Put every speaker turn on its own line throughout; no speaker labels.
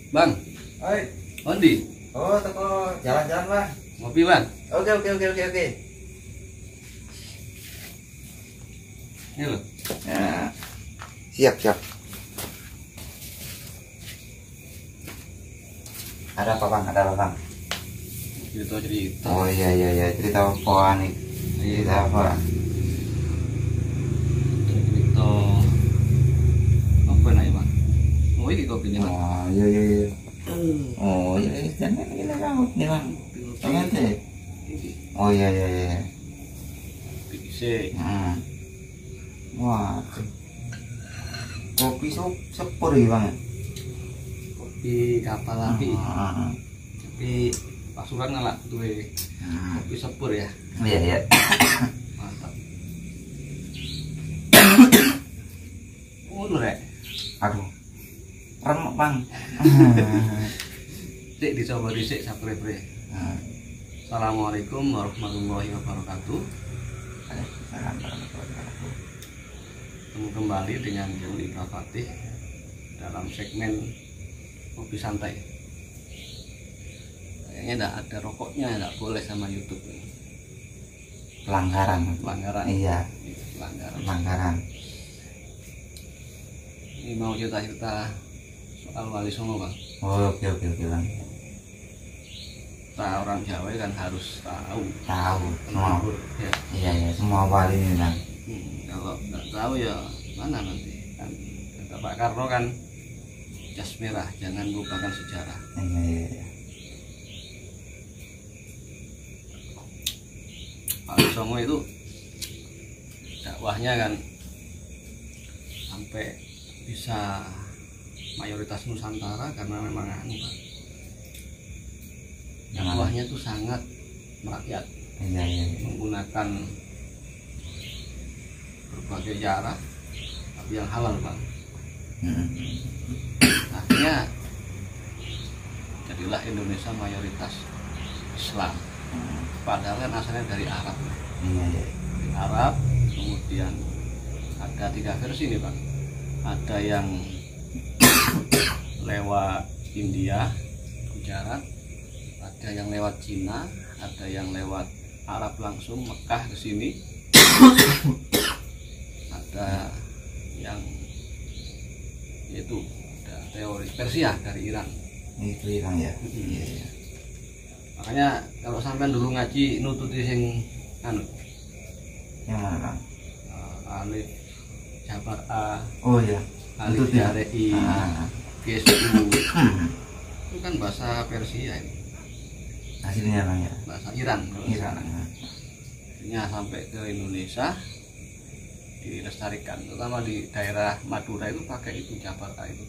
Bang,
Oi.
Ondi,
Oh, toko jalan-jalan, Bang.
ngopi bang.
Oke.
Ini loh.
Ya. Siap. Ada apa, Bang?
Cerita.
Oh iya. Cerita apa nih? Cerita apa?
Cerita. Apa nih bang? Oh ini kopinya bang.
Oh iya. Oh iya, jangan ini nih, Bang. Pengen teh. Oh iya.
Bisa.
Wah. Kopi sepur ya, Bang.
Kopi kapal api. Tapi pasukan ngelak tuh kopi sepur ya.
Iya.
Mantap. Rek.
Aduh. Remek, Bang.
Cek dicoba dhisik sapre-pre. Assalamualaikum warahmatullahi wabarakatuh. Ketemu kembali dengan Juli Fatih dalam segmen kopi santai. Kayaknya enggak ada rokoknya, enggak boleh sama YouTube ini.
Pelanggaran. Iya. Pelanggaran.
Ini mau cerita soal Wali Songo bang.
Oh, oke Bang.
Nah, orang Jawa kan harus tahu
Semua.
ya.
Iya, semua wali ini, Bang.
Kalau nggak tahu ya mana nanti kan kata Pak Karno kan jas merah, jangan lupakan sejarah.
Iya.
Wali Songo itu dakwahnya kan sampai bisa mayoritas Nusantara karena memang dakwahnya itu sangat merakyat.
Iya.
Menggunakan berbagai cara tapi yang halal bang. Akhirnya jadilah Indonesia mayoritas Islam. Padahal kan asalnya dari Arab.
Iya.
Dari Arab, kemudian ada 3 versi nih bang. Ada yang lewat India, Gujarat, ada yang lewat Cina, ada yang lewat Arab langsung Mekah ke sini, ada yang itu ada teori Persia dari Iran.
Itu Iran ya. Iya.
Makanya kalau sampean dulu ngaji nututi sing
Yang mana, Bang?
Alif Jabar A.
Oh iya.
Alif Jarei. Gesu. Itu kan bahasa Persia ini.
Hasilnya, Bang ya.
Bahasa Iran.
Iran.
Akhirnya sampai ke Indonesia dilestarikan, terutama di daerah Madura itu pakai itu Jabar A itu.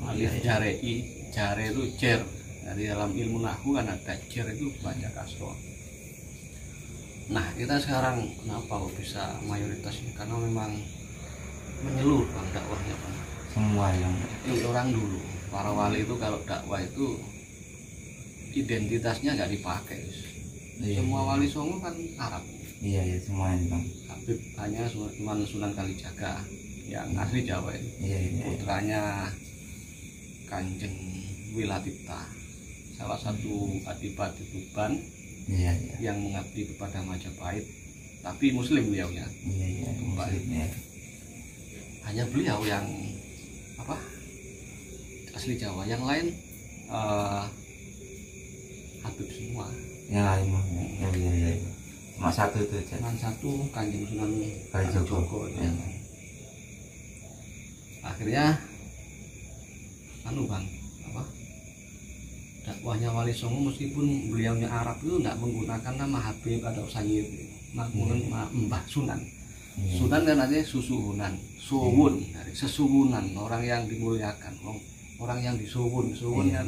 Alif Jarei, jare itu jer. Dari dalam ilmu nahwu kan ada jer itu banyak kasroh. Nah kita sekarang kenapa kok bisa mayoritas ini? Karena memang menyeluruh bang dakwahnya bang.
Semua yang
Orang dulu para wali itu kalau dakwah itu identitasnya nggak dipakai.
Iya.
Semua wali Songo kan Arab.
Iya semuanya, Bang.
Habib hanya cuma Sunan Kalijaga yang asli Jawa ini.
Iya.
Putranya Kanjeng Wilatipta, salah satu adipati Tuban.
Iya.
Yang mengabdi kepada Majapahit, tapi Muslim beliaunya.
Iya. Muslim ya.
Hanya beliau yang asli Jawa, yang lain Habib semua.
Yang lain iya. Cuma satu itu aja.
Cuma satu Kanjeng Sunan
Kalijogo.
Ya. Akhirnya bang, dakwahnya Wali Songo meskipun beliaunya Arab itu tidak menggunakan nama Habib atau Sayyid, menggunakan Mbah Sunan. Sunan kan artinya susuhunan, suwun, dari sesuwunan, orang yang dimuliakan, orang yang disuwun kan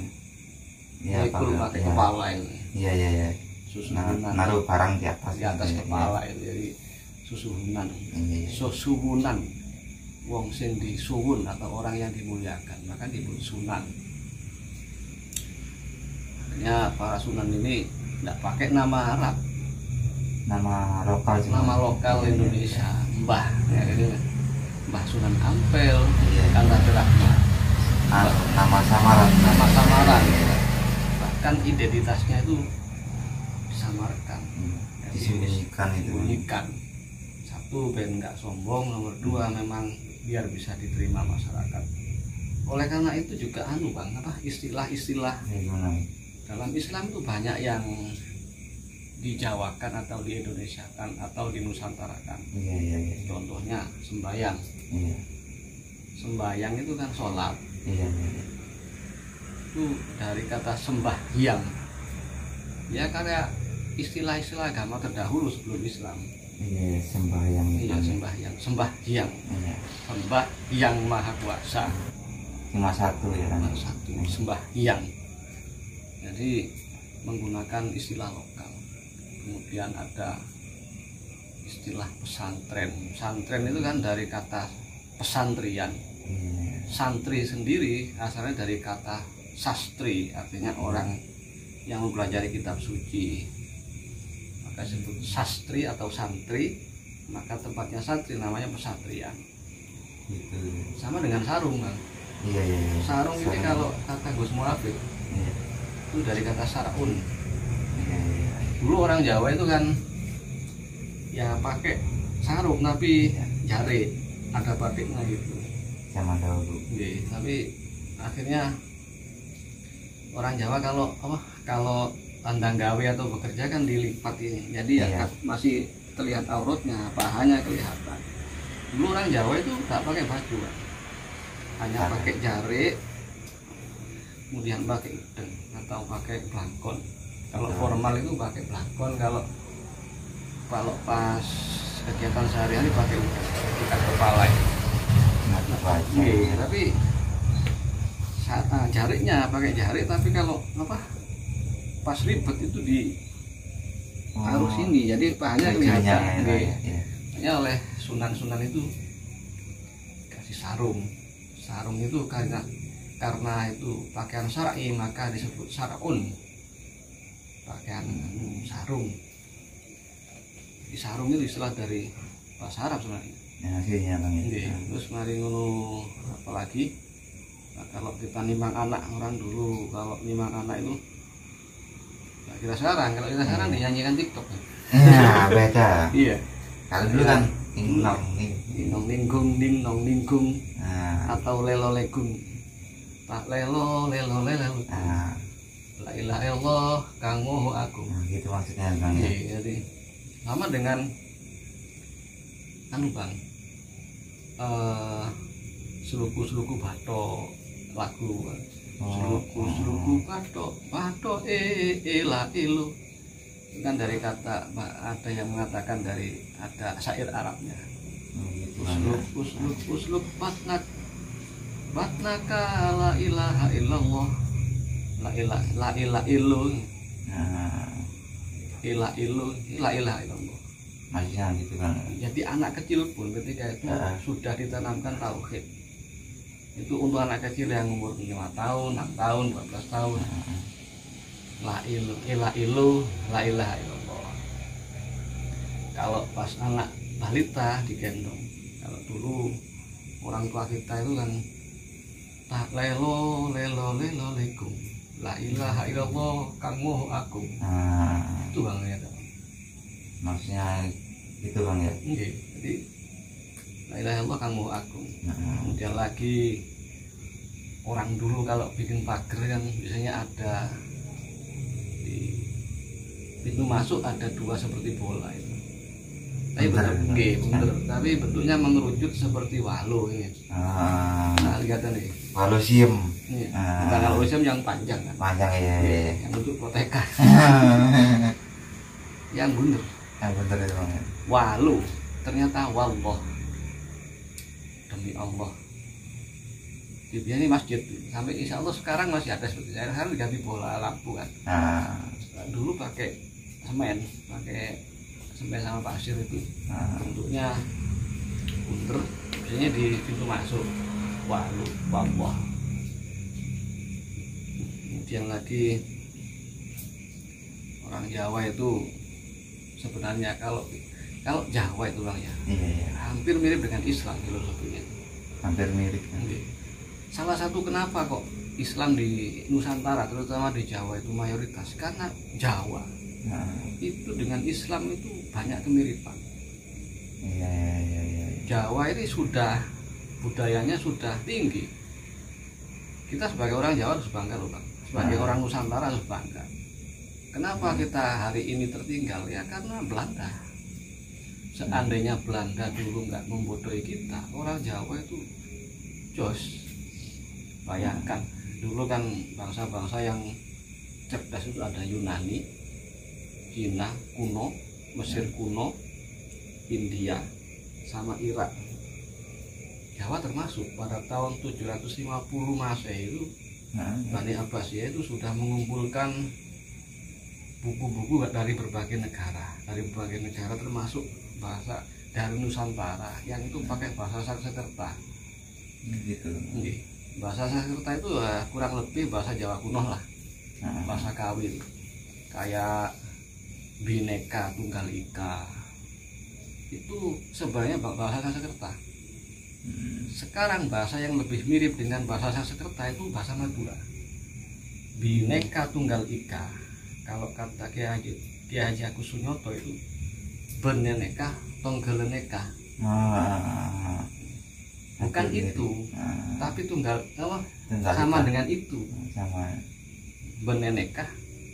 ikut pakai kepala ini.
Iya.
Susuhunan.
Naruh barang di atas
kepala itu, jadi susuhunan. Susuhunan, wong sing disuwun atau orang yang dimuliakan, maka disebut sunan. Akhirnya para sunan ini tidak pakai nama Arab,
nama lokal
Indonesia. Mbah ya, ini Mbah Sunan Ampel,
Iya.
Kang Rafi Rahmat.
nama samaran.
Nama samaran. Bahkan identitasnya itu disamarkan.
Disembunyikan itu.
Disembunyikan. Satu, ben nggak sombong. Nomor dua, memang biar bisa diterima masyarakat. Oleh karena itu juga Bang, istilah-istilah dalam Islam itu banyak yang dijawakan atau di Indonesiakan atau di Nusantarakan.
Iya.
Contohnya sembahyang.
Iya.
Sembahyang itu kan sholat.
Iya.
Itu dari kata sembahyang. Ya karena istilah-istilah agama terdahulu sebelum Islam.
Iya, sembahyang.
Iya, sembahyang. Sembahyang.
Iya.
Sembah yang maha kuasa.
Cuma satu ya kan.
Satu, sembahyang. Jadi menggunakan istilah lokal. Kemudian ada istilah pesantren. Pesantren itu kan dari kata pesantrian. Santri sendiri asalnya dari kata sastri, artinya orang yang mempelajari kitab suci. Maka disebut sastri atau santri. Maka tempatnya santri namanya pesantrian.
Gitu.
Sama dengan sarung kan.
Iya.
Sarung ini kalau kata Gus Muafid
Iya.
itu dari kata sarun.
Iya.
Dulu orang Jawa itu kan ya pakai sarung tapi jari ada batiknya gitu.
Zaman dahulu.
Oke, tapi akhirnya orang Jawa kalau tandang gawe atau bekerja kan dilipat ini. Jadi ya masih terlihat auratnya, pahanya kelihatan. Dulu orang Jawa itu nggak pakai baju kan. Hanya pakai jari, kemudian pakai udeng atau pakai blangkon. Kalau formal itu pakai blangkon, kalau pas kegiatan sehari-hari pakai udeng, ikat kepala. Tapi jarinya pakai jari, tapi kalau pas ribet itu di harus ini, jadi pahanya kelihatan. Hanya oleh sunan-sunan itu kasih sarung. Sarung itu karena itu pakaian syar'i maka disebut syar'un. Pakaian sarung. Di sarung itu istilah dari bahasa Arab sebenarnya. Terus mari ngono apalagi kalau kita nimang anak orang dulu, kalau nimang anak itu nggak kira sekarang, kalau kita sekarang dinyanyikan TikTok.
Nah, beda.
Iya.
Kalau dulu kan
nong ninggung atau lelo legung. Tak lelo la ilaha illallah kang moho aku.
Gitu maksudnya Bang.
Iya, jadi sama dengan Bang. Seluku Bathok lagu seluku Bathok ela elo kan dari kata ada yang mengatakan ada syair Arabnya. Usluk batnaka la ilaha illallah la ilaha illallah.
Maksudnya gitu kan.
Jadi anak kecil pun ketika itu sudah ditanamkan tauhid. Itu untuk anak kecil yang umur 5 tahun, 6 tahun, 14 tahun. La ilaha illallah. Kalau pas anak balita digendong. Kalau dulu orang tua kita itu kan tak lelo lekum. La ilaha illallah kang moho aku. Itu Bang ya.
Maksudnya gitu Bang ya.
Jadi la ilaha illallah kang moho aku. Kemudian lagi orang dulu kalau bikin pagar kan biasanya ada di pintu masuk ada 2 seperti bola itu. Tapi bentuknya mengerucut seperti walu ini. Nah, lihat nih.
Walosium.
Bukan walosium yang panjang kan.
Panjang ya.
Yang untuk protekan. Yang bener.
Yang bener itu Bang.
Walu ternyata wallah. Demi Allah. Di ini masjid sampai insya Allah sekarang masih ada seperti saya. Sekarang diganti bola lampu kan. Dulu pakai semen sama pasir itu. Bentuknya bunder, biasanya di pintu masuk. Walu, wallah. Kemudian lagi orang Jawa itu sebenarnya kalau Jawa itu Bang ya, hampir mirip dengan Islam filosofinya.
Hampir mirip.
salah satu kenapa kok Islam di Nusantara terutama di Jawa itu mayoritas, karena Jawa itu dengan Islam itu banyak kemiripan.
Iya.
Jawa ini sudah budayanya sudah tinggi. Kita sebagai orang Jawa harus bangga loh Bang. Sebagai orang Nusantara harus bangga. Kenapa kita hari ini tertinggal? Ya karena Belanda. Seandainya Belanda dulu nggak membodohi kita, orang Jawa itu jos. Bayangkan dulu kan bangsa-bangsa yang cerdas itu ada Yunani, Cina kuno, Mesir kuno, India, sama Irak. Jawa termasuk pada tahun 750 Masehi itu Bani Abbasiyah itu sudah mengumpulkan buku-buku dari berbagai negara. Dari berbagai negara termasuk bahasa dari Nusantara yang itu pakai bahasa Sanskerta.
Gitu.
Bahasa Sanskerta itu kurang lebih bahasa Jawa kuno lah. Bahasa kawin. Kayak Bhinneka Tunggal Ika. Itu sebenarnya bahasa Sanskerta. Sekarang bahasa yang lebih mirip dengan bahasa Sanskerta itu bahasa Madura. Bhinneka Tunggal Ika. Kalau kata Kiai Haji Agus Sunyoto itu Beneneka Tonggeleneka. Bukan itu, tapi tunggal apa? Sama dengan itu.
Sama.
Beneneka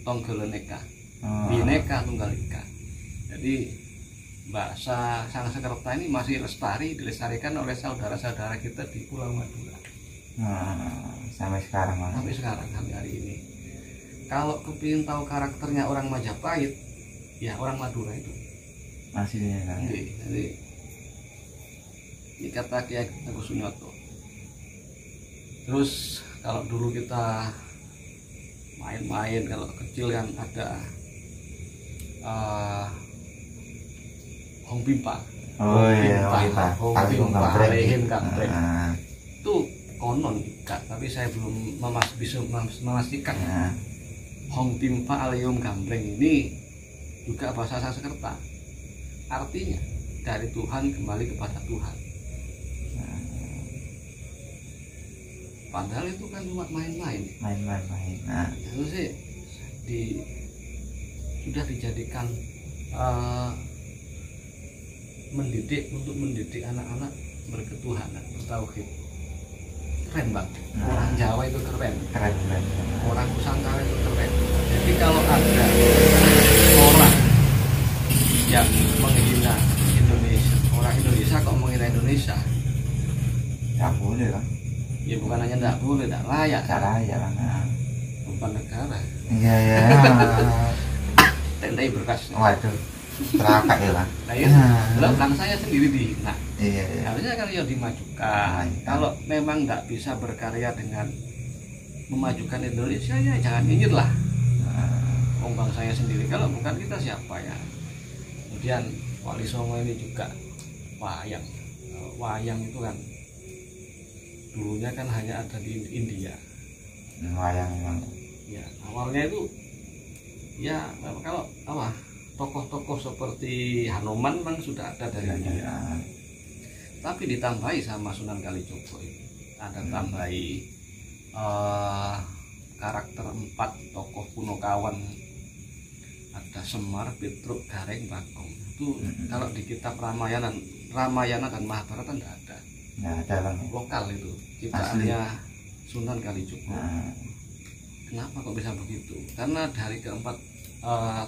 Tonggeleneka. Bhinneka Tunggal Ika. Jadi bahasa Sanskerta ini masih dilestarikan oleh saudara-saudara kita di Pulau Madura.
Sampai sekarang Mas.
Sampai sekarang, sampai hari ini. Kalau kepingin tahu karakternya orang Majapahit, ya orang Madura itu.
Masih kan?
Jadi ini kata Kiai Agus Sunyoto. Terus kalau dulu kita main-main kalau kecil kan ada Hong Pimpa. Hong Pimpa, Lehin Kampreng. Itu konon ikat, tapi saya belum bisa memastikan. Hong Pimpa Aleum Gambreng ini juga bahasa Sanskerta. Artinya dari Tuhan kembali kepada Tuhan. Padahal itu kan cuma main-main. Itu sih sudah dijadikan mendidik anak-anak berketuhanan, bertauhid. Keren Bang. Orang Jawa itu keren. Orang Nusantara itu keren. Jadi kalau ada orang yang menghina Indonesia, orang Indonesia kok menghina Indonesia,
nggak boleh kan?
Ya bukan hanya nggak boleh, nggak layak.
Nggak layak kan?
Bukan negara.
Iya.
Tendai berkas.
Waduh, terakak ya Bang.
Nah ya, belakang saya sendiri dihina.
Iya.
Harusnya kan ya dimajukan. Kalau memang nggak bisa berkarya dengan memajukan Indonesia, ya jangan nyinyir lah. Bang saya sendiri, kalau bukan kita siapa ya? Kemudian Wali Songo ini juga wayang. Wayang itu kan dulunya kan hanya ada di India.
Wayang memang.
Ya awalnya itu ya kalau apa tokoh-tokoh seperti Hanuman memang sudah ada dari India. Tapi ditambahi sama Sunan Kalijogo itu ada tambahi karakter 4 tokoh Punokawan, ada Semar, Petruk, Gareng, Bagong. Itu kalau di kitab Ramayana dan Mahabharata tidak ada.
Nggak ada Bang.
Lokal itu ciptaannya Sunan Kalijogo. Kenapa kok bisa begitu? Karena dari keempat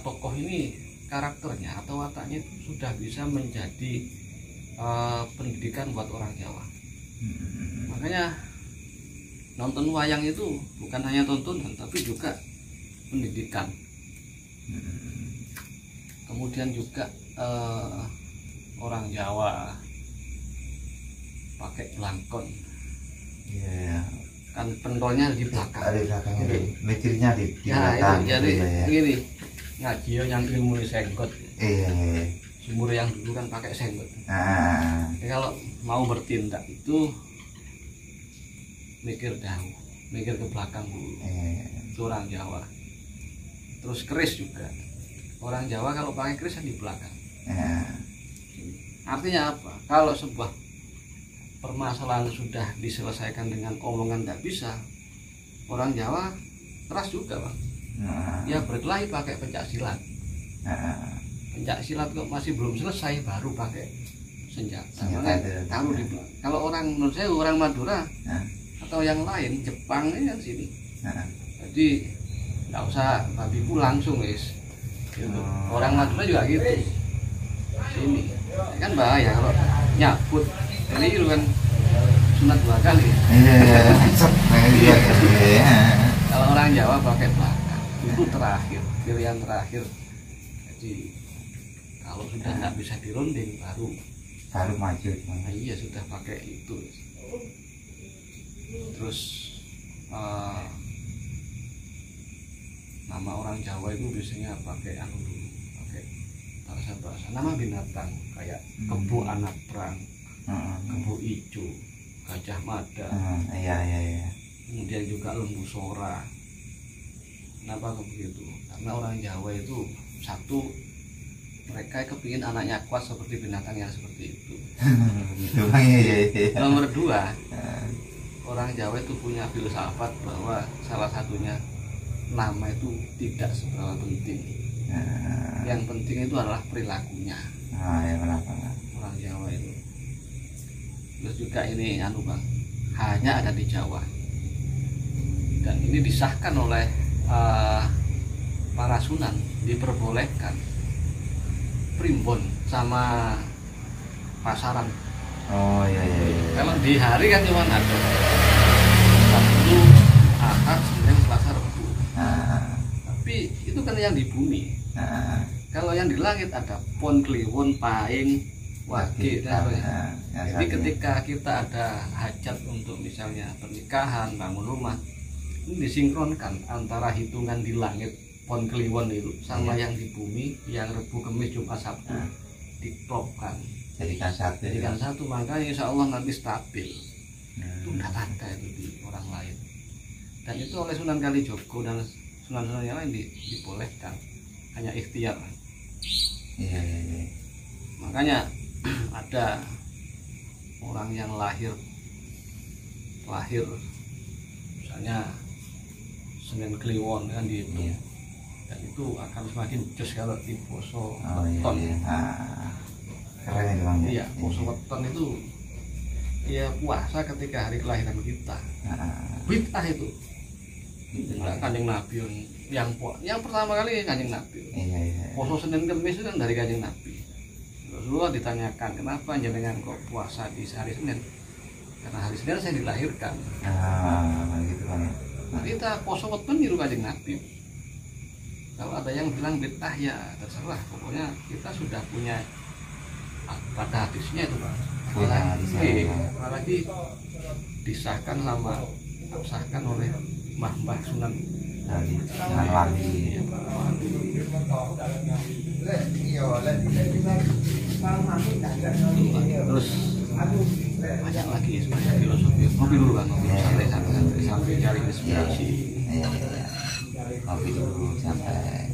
tokoh ini karakternya atau wataknya itu sudah bisa menjadi pendidikan buat orang Jawa. Makanya nonton wayang itu bukan hanya tontonan tapi juga pendidikan. Kemudian juga orang Jawa pakai belangkon.
Iya.
Kan pentolnya di belakang.
Ada di belakangnya, mikirnya di
belakang.
Ya,
jadi
ya.
gini, ngaji yang ilmu senggot.
Iya.
Sumur yang dulu kan pakai senggot. Jadi kalau mau bertindak itu mikir jauh, mikir ke belakang dulu. Itu orang Jawa. Terus keris juga. Orang Jawa kalau pakai keris di belakang. Artinya apa? Kalau sebuah permasalahan sudah diselesaikan dengan omongan tidak bisa, orang Jawa keras juga Bang. Ya berkelahi pakai pencak silat. Pencak silat kok masih belum selesai baru pakai senjata. Kalau orang menurut saya orang Madura atau yang lain Jepang ini kan sini. Jadi nggak usah babiku langsung wis. Gitu. Orang Madura juga gitu. Sini kan bahaya kalau nyabut ini kan sunat 2 kali. Kalau orang Jawa pakai belakang itu terakhir, pilihan terakhir. Jadi kalau sudah nggak bisa dirunding baru
maju.
Nah, iya sudah pakai itu. Terus nama orang Jawa itu biasanya pakai anu dulu, pakai bahasa nama binatang kayak kebo anak perang, kebo ijo, gajah mada,
Iya.
kemudian juga lembu sora. Kenapa begitu? Karena orang Jawa itu satu, mereka kepingin anaknya kuat seperti binatang yang seperti itu. Nomor 2, orang Jawa itu punya filsafat bahwa salah satunya nama itu tidak seberapa penting. Yang penting itu adalah perilakunya. Orang Jawa itu. Terus juga ini anu Bang, hanya ada di Jawa. Dan ini disahkan oleh para sunan, diperbolehkan primbon sama pasaran.
Iya.
Kalau di hari kan cuma ada Sabtu, Ahad, Senin, Selasa, Rabu. Tapi itu kan yang di bumi. Kalau yang di langit ada Pon, Kliwon, Paing, Wage, dan jadi ketika kita ada hajat untuk misalnya pernikahan, bangun rumah, ini disinkronkan antara hitungan di langit Pon, Kliwon itu sama yang di bumi, yang Rebu, Kamis, Jumat, Sabtu diklopkan. Jadikan satu, makanya insya Allah nanti stabil. Itu tidak ada itu di orang lain. Dan itu oleh Sunan Kalijogo dan sunan-sunan yang lain dibolehkan, hanya ikhtiar.
Iya.
Makanya ada orang yang lahir misalnya Senin Kliwon kan dihitung. Dan itu akan semakin jos kalau di poso weton.
Keren Bang.
Iya, poso weton itu ya puasa ketika hari kelahiran kita. Bid'ah itu. Enggak Kanjeng Nabi yang pertama kali Kanjeng Nabi.
Iya.
Poso Senin Kamis itu kan dari Kanjeng Nabi. Rasulullah ditanyakan, kenapa jenengan kok puasa di hari Senin? Karena hari Senin saya dilahirkan.
Gitu Bang.
Nah, kita poso weton niru Kanjeng Nabi. Kalau ada yang bilang bid'ah ya terserah, pokoknya kita sudah punya pada hadisnya itu Pak. Apalagi disahkan oleh Mbah Sunan
Wali.
Terus banyak lagi sebenarnya filosofi. Ngopi dulu Bang, sampai cari inspirasi.
Iya. Ngopi dulu sampai.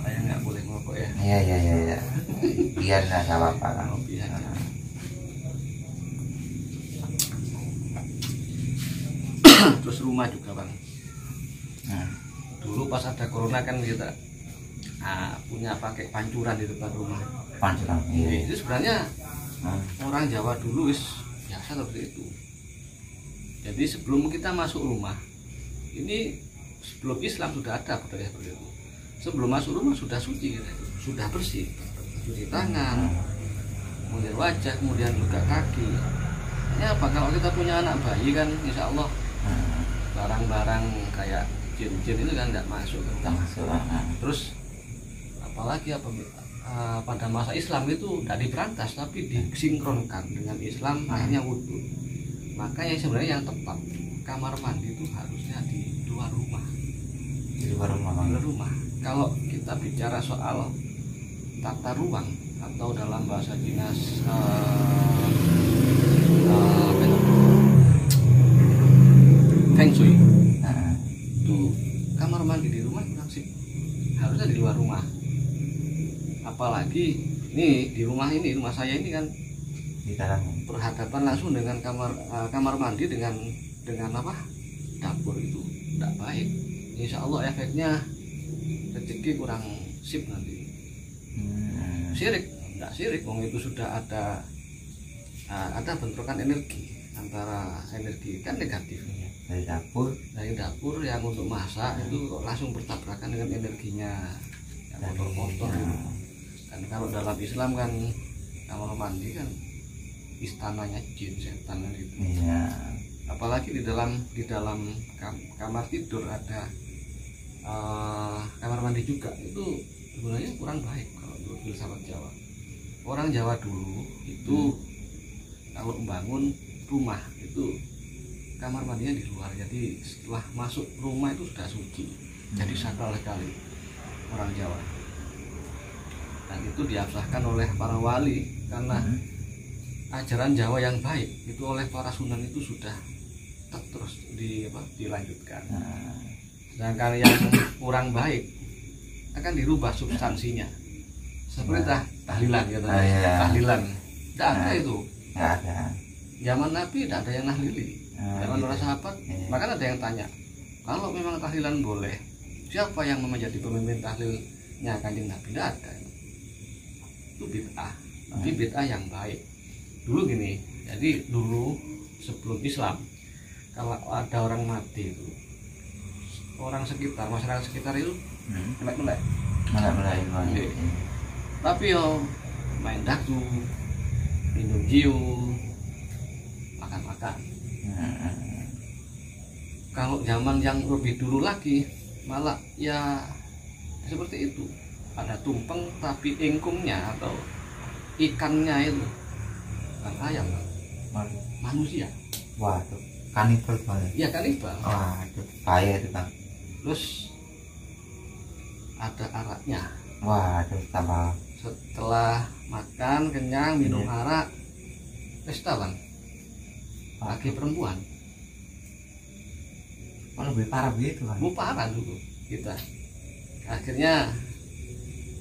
Saya nggak boleh ngokok ya.
Iya. Biar nggak salah apa kan.
Ngopi aja. Terus rumah juga Bang. Dulu pas ada corona kan kita punya pakai pancuran di depan rumah.
Pancuran. Iya.
Itu sebenarnya orang Jawa dulu biasa seperti itu. Jadi sebelum kita masuk rumah, ini sebelum Islam sudah ada budaya seperti itu. Sebelum masuk rumah sudah suci, sudah bersih, cuci tangan, kemudian wajah, kemudian juga kaki. Ya apa kalau kita punya anak bayi kan, insya Allah barang-barang kayak jin-jin itu kan tidak masuk ke rumah. Terus apalagi pada masa Islam itu tidak diberantas tapi disinkronkan dengan Islam, akhirnya wudhu. Makanya sebenarnya yang tepat kamar mandi itu harusnya di luar rumah.
Di luar rumah.
Kalau kita bicara soal tata ruang atau dalam bahasa dinas Feng Shui, itu kamar mandi di rumah harusnya di luar rumah. Apalagi ini di rumah saya ini kan
di dalam
berhadapan langsung dengan kamar mandi dengan apa dapur itu tidak baik. Insya Allah efeknya rezeki kurang sip nanti. Syirik, tidak syirik, wong itu sudah ada bentrokan energi antara energi kan negatif dari dapur yang untuk masak itu langsung bertabrakan dengan energinya yang kotor-kotor itu. Kan kalau dalam Islam kan kamar mandi kan istananya jin setan kan itu.
Iya.
Apalagi di dalam kamar tidur ada kamar mandi juga, itu sebenarnya kurang baik kalau menurut filsafat Jawa. Orang Jawa dulu itu kalau membangun rumah itu kamar mandinya di luar, jadi setelah masuk rumah itu sudah suci, jadi sakral sekali orang Jawa. Dan itu diabsahkan oleh para wali karena ajaran Jawa yang baik itu oleh para sunan itu sudah terus dilanjutkan. Sedangkan yang kurang baik akan dirubah substansinya, seperti tahlilan gitu. Tahlilan tidak ada itu.
Nggak ada.
Zaman Nabi tidak ada yang nahlili. Zaman para sahabat, bahkan ada yang tanya, kalau memang tahlilan boleh, siapa yang menjadi pemimpin tahlilnya Kanjeng Nabi? Tidak ada. Itu bid'ah, tapi bid'ah yang baik. Dulu gini, jadi dulu sebelum Islam, kalau ada orang mati itu, orang sekitar, masyarakat sekitar itu melek-melek. Tapi yo main daktu, minum jiu, makan-makan. Kalau zaman yang lebih dulu lagi, malah ya seperti itu. Ada tumpeng tapi ingkungnya atau ikannya itu bukan ayam, manusia.
Waduh, kanibal banget.
Iya kanibal.
Waduh, bahaya itu Bang.
Terus ada araknya.
Waduh, tambah.
Setelah makan kenyang minum arak, pesta Bang. Lagi perempuan.
Lebih parah begitu Bang.
Parah dulu kita. Akhirnya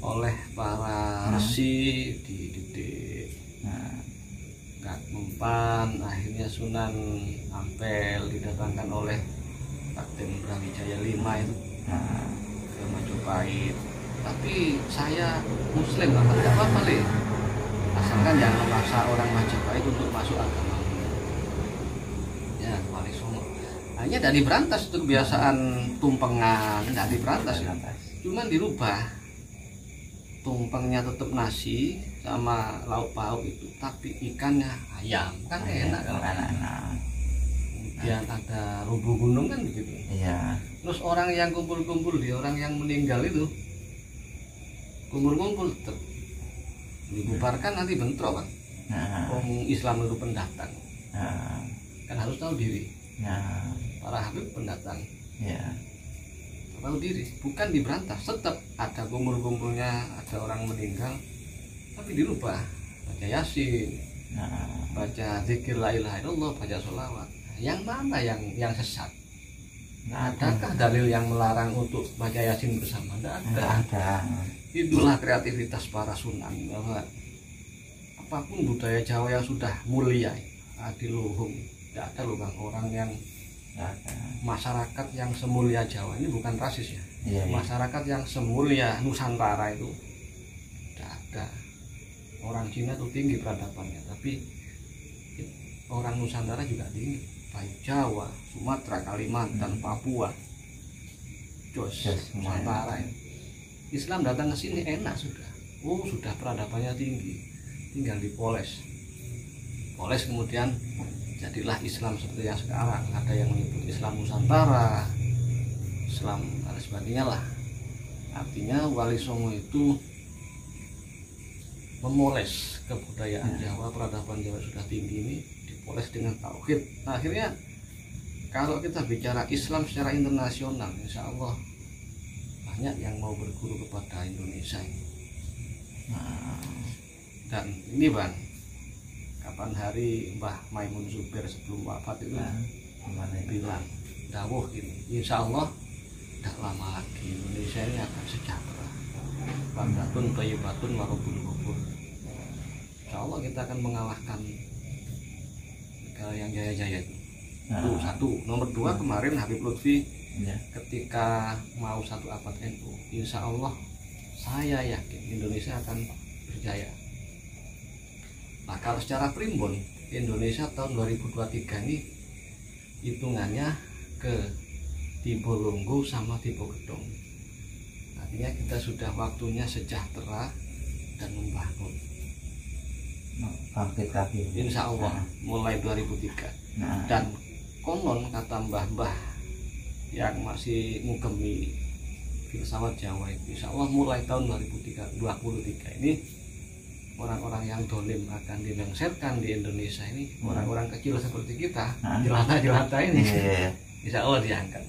oleh para resi dididik, nggak mempan. Akhirnya Sunan Ampel didatangkan oleh Raden Brawijaya V itu ke Majapahit. Tapi saya Muslim lah, nggak apa-apa deh, asalkan jangan memaksa orang Majapahit untuk masuk agama. Ya, Wali Songo. Hanya tidak diberantas itu kebiasaan tumpengan, tidak diberantas, cuman dirubah. Tumpengnya tetap nasi sama lauk pauk itu, tapi ikannya ayam, kan enak kalau enak. Kemudian ada rubuh gunung kan begitu.
Iya.
Terus orang yang kumpul-kumpul di orang yang meninggal itu, kumpul-kumpul tetap dibubarkan, nanti bentrok Bang. Orang Islam itu pendatang, kan harus tahu diri. Para habib pendatang. Tahu diri, bukan diberantas, tetap ada kumpul-kumpulnya, ada orang meninggal, tapi dirubah, baca yasin, baca zikir la ilaha illallah, baca sholawat. Yang mana yang sesat? Adakah dalil yang melarang untuk baca yasin bersama? Tidak ada. Itulah kreativitas para sunan, bahwa apapun budaya Jawa yang sudah mulia, adiluhung, tidak ada loh Bang orang yang masyarakat yang semulia Jawa ini, bukan rasis ya. Masyarakat yang semulia Nusantara itu tidak ada. Orang Cina itu tinggi peradabannya, tapi orang Nusantara juga tinggi, baik Jawa, Sumatera, Kalimantan, Papua, Nusantara ya. Islam datang ke sini enak sudah. Sudah peradabannya tinggi, tinggal dipoles. Kemudian jadilah Islam seperti yang sekarang. Ada yang menyebut Islam Nusantara, Islam dan sebagainya lah. Artinya Wali Songo itu memoles kebudayaan Jawa, peradaban Jawa sudah tinggi ini dipoles dengan tauhid. Nah, akhirnya kalau kita bicara Islam secara internasional, insya Allah banyak yang mau berguru kepada Indonesia ini. Dan ini Bang, kapan hari Mbah Maimun Zubair sebelum wafat itu bilang, dawuh ini, insya Allah tidak lama lagi Indonesia ini akan sejahtera, baldatun thayyibatun wa rabbul ghafur. Insya Allah kita akan mengalahkan yang jaya-jaya itu. Itu satu. Nomor dua, kemarin Habib Lutfi ketika mau 1 abad NU, insya Allah saya yakin Indonesia akan berjaya. Nah kalau secara primbon, Indonesia tahun 2023 ini hitungannya ke Tibolonggo sama Tipogedong. Artinya kita sudah waktunya sejahtera dan membangun.
Bangkit lagi.
Insya Allah mulai 2003. Dan konon kata mbah-mbah yang masih ngugemi filsafat Jawa itu, insya Allah mulai tahun 2023 ini orang-orang yang dolim akan dilengserkan di Indonesia ini. Orang-orang kecil seperti kita, jelata-jelata ini, insya Allah diangkat.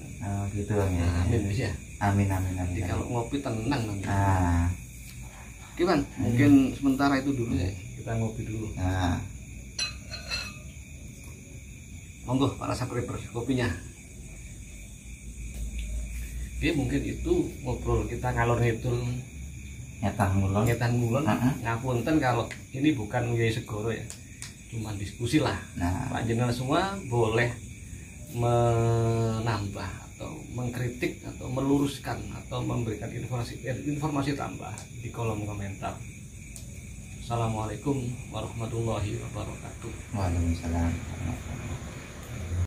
Gitu ya.
Amin ya.
Amin.
Jadi kalau ngopi tenang nanti. Gimana? Mungkin sementara itu dulu ya. Kita ngopi dulu. Monggo para subscriber kopinya. Oke, mungkin itu ngobrol kita ngalor ngidul ngetan ngulon. Ngapunten kalau ini bukan Yai Segoro ya, cuma diskusi lah. Panjenengan semua boleh menambah atau mengkritik atau meluruskan atau memberikan informasi tambahan di kolom komentar. Assalamualaikum warahmatullahi wabarakatuh.
Waalaikumsalam.